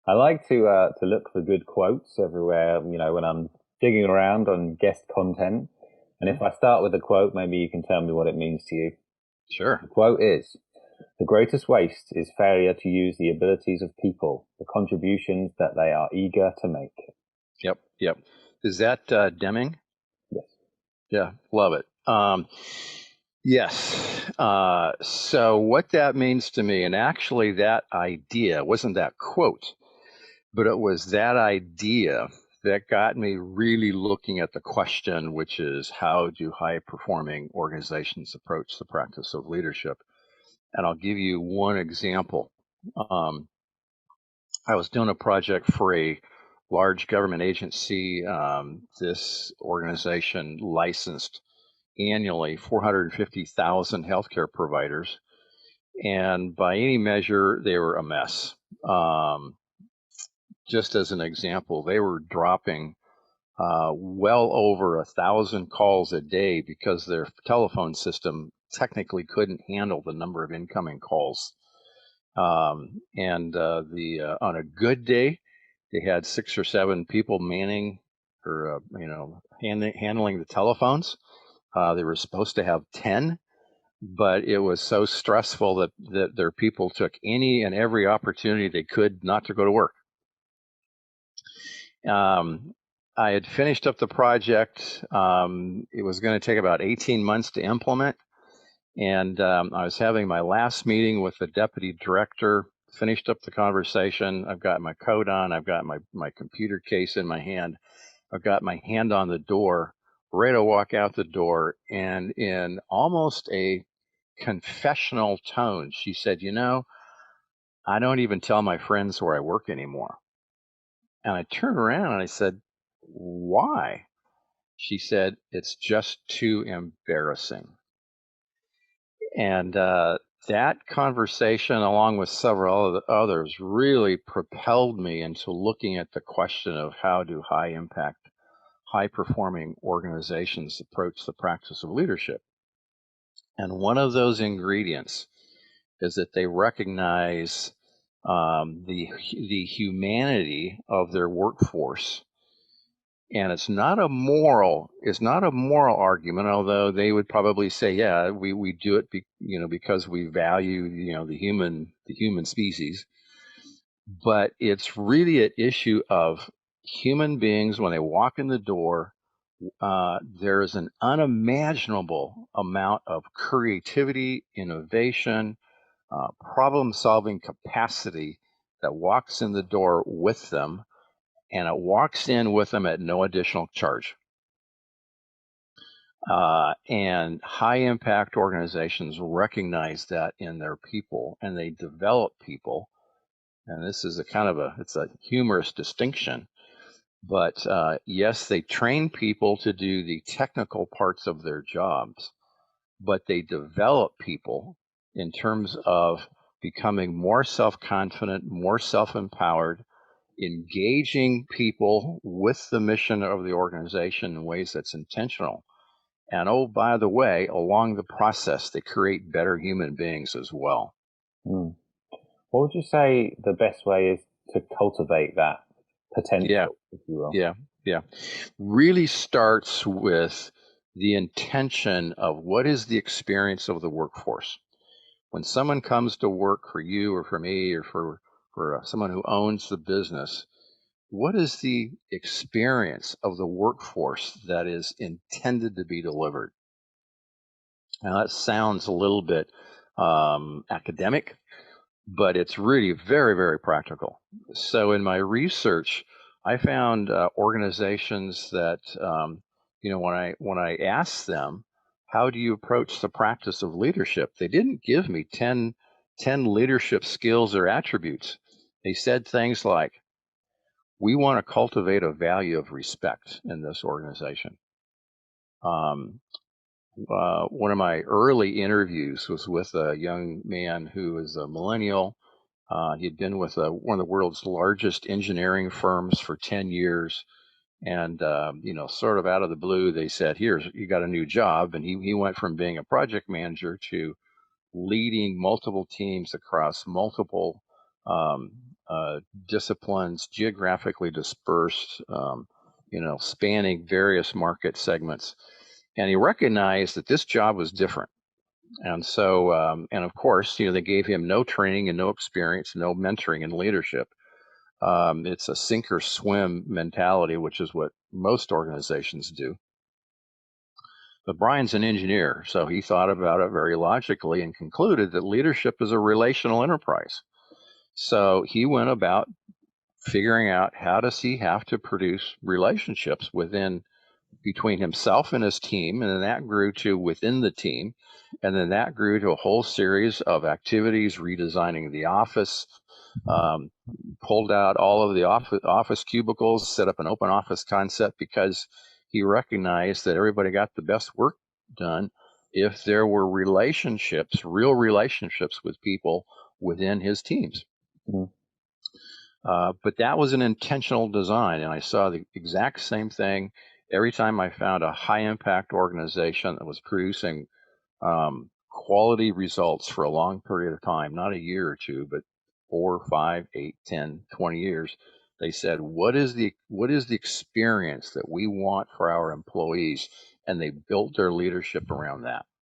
I like to look for good quotes everywhere, when I'm digging around on guest content. And Mhm. if I start with a quote, maybe you can tell me what it means to you. Sure. The quote is, "The greatest waste is failure to use the abilities of people, the contributions that they are eager to make." Yep. Yep. Is that Deming? Yes. Yeah, love it. Yes. So what that means to me, and actually that idea wasn't that quote, but it was that idea that got me really looking at the question, which is how do high performing organizations approach the practice of leadership? And I'll give you one example. Um, I was doing a project for a large government agency. This organization licensed annually 450,000 healthcare providers, and by any measure, they were a mess. Um, just as an example, they were dropping well over 1,000 calls a day because their telephone system technically couldn't handle the number of incoming calls. And the On a good day, they had 6 or 7 people manning or handling the telephones. They were supposed to have 10, but it was so stressful that their people took any and every opportunity they could not to go to work. Um, I had finished up the project. It was going to take about 18 months to implement. And I was having my last meeting with the deputy director, finished up the conversation. I've got my coat on, I've got my computer case in my hand, I've got my hand on the door, ready to walk out the door. And in almost a confessional tone, she said, I don't even tell my friends where I work anymore. And I turned around and I said, why? She said, it's just too embarrassing. And that conversation, along with several others, really propelled me into looking at the question of how do high impact, high performing organizations approach the practice of leadership. And one of those ingredients is that they recognize the humanity of their workforce. And it's not a moral argument, although they would probably say, yeah, we do it because we value the human species. But it's really an issue of human beings when they walk in the door. There is an unimaginable amount of creativity, innovation, problem solving capacity that walks in the door with them, and it walks in with them at no additional charge. And high impact organizations recognize that in their people, and they develop people. And this is it's a humorous distinction, but yes, they train people to do the technical parts of their jobs, but they develop people in terms of becoming more self-confident, more self-empowered, engaging people with the mission of the organization in ways that's intentional. And oh, by the way, along the process, they create better human beings as well. Mm. What would you say the best way is to cultivate that Yeah, potential, if you will? yeah, yeah. Really starts with the intention of what is the experience of the workforce. When someone comes to work for you or for me or for someone who owns the business, what is the experience of the workforce that is intended to be delivered? Now, that sounds a little bit academic, but it's really very, very practical. So in my research, I found organizations that, when I asked them, how do you approach the practice of leadership? They didn't give me ten leadership skills or attributes. They said things like, we want to cultivate a value of respect in this organization. Um, One of my early interviews was with a young man who was a millennial. He'd been with one of the world's largest engineering firms for 10 years. And, sort of out of the blue, they said, here's, you got a new job. And he went from being a project manager to leading multiple teams across multiple um, disciplines, geographically dispersed, spanning various market segments. And he recognized that this job was different. And so, and of course, they gave him no training and no experience, no mentoring and leadership. It's a sink or swim mentality, which is what most organizations do. But Brian's an engineer, so he thought about it very logically and concluded that leadership is a relational enterprise. So he went about figuring out how does he have to produce relationships between himself and his team, and then that grew to within the team, and then that grew to a whole series of activities, redesigning the office, pulled out all of the office cubicles, set up an open office concept because he recognized that everybody got the best work done if there were relationships, real relationships with people within his teams. Mm. But that was an intentional design, and I saw the exact same thing every time I found a high impact organization that was producing quality results for a long period of time, not a year or two, but 4, 5, 8, 10, 20 years. They said, what is the experience that we want for our employees? And they built their leadership around that.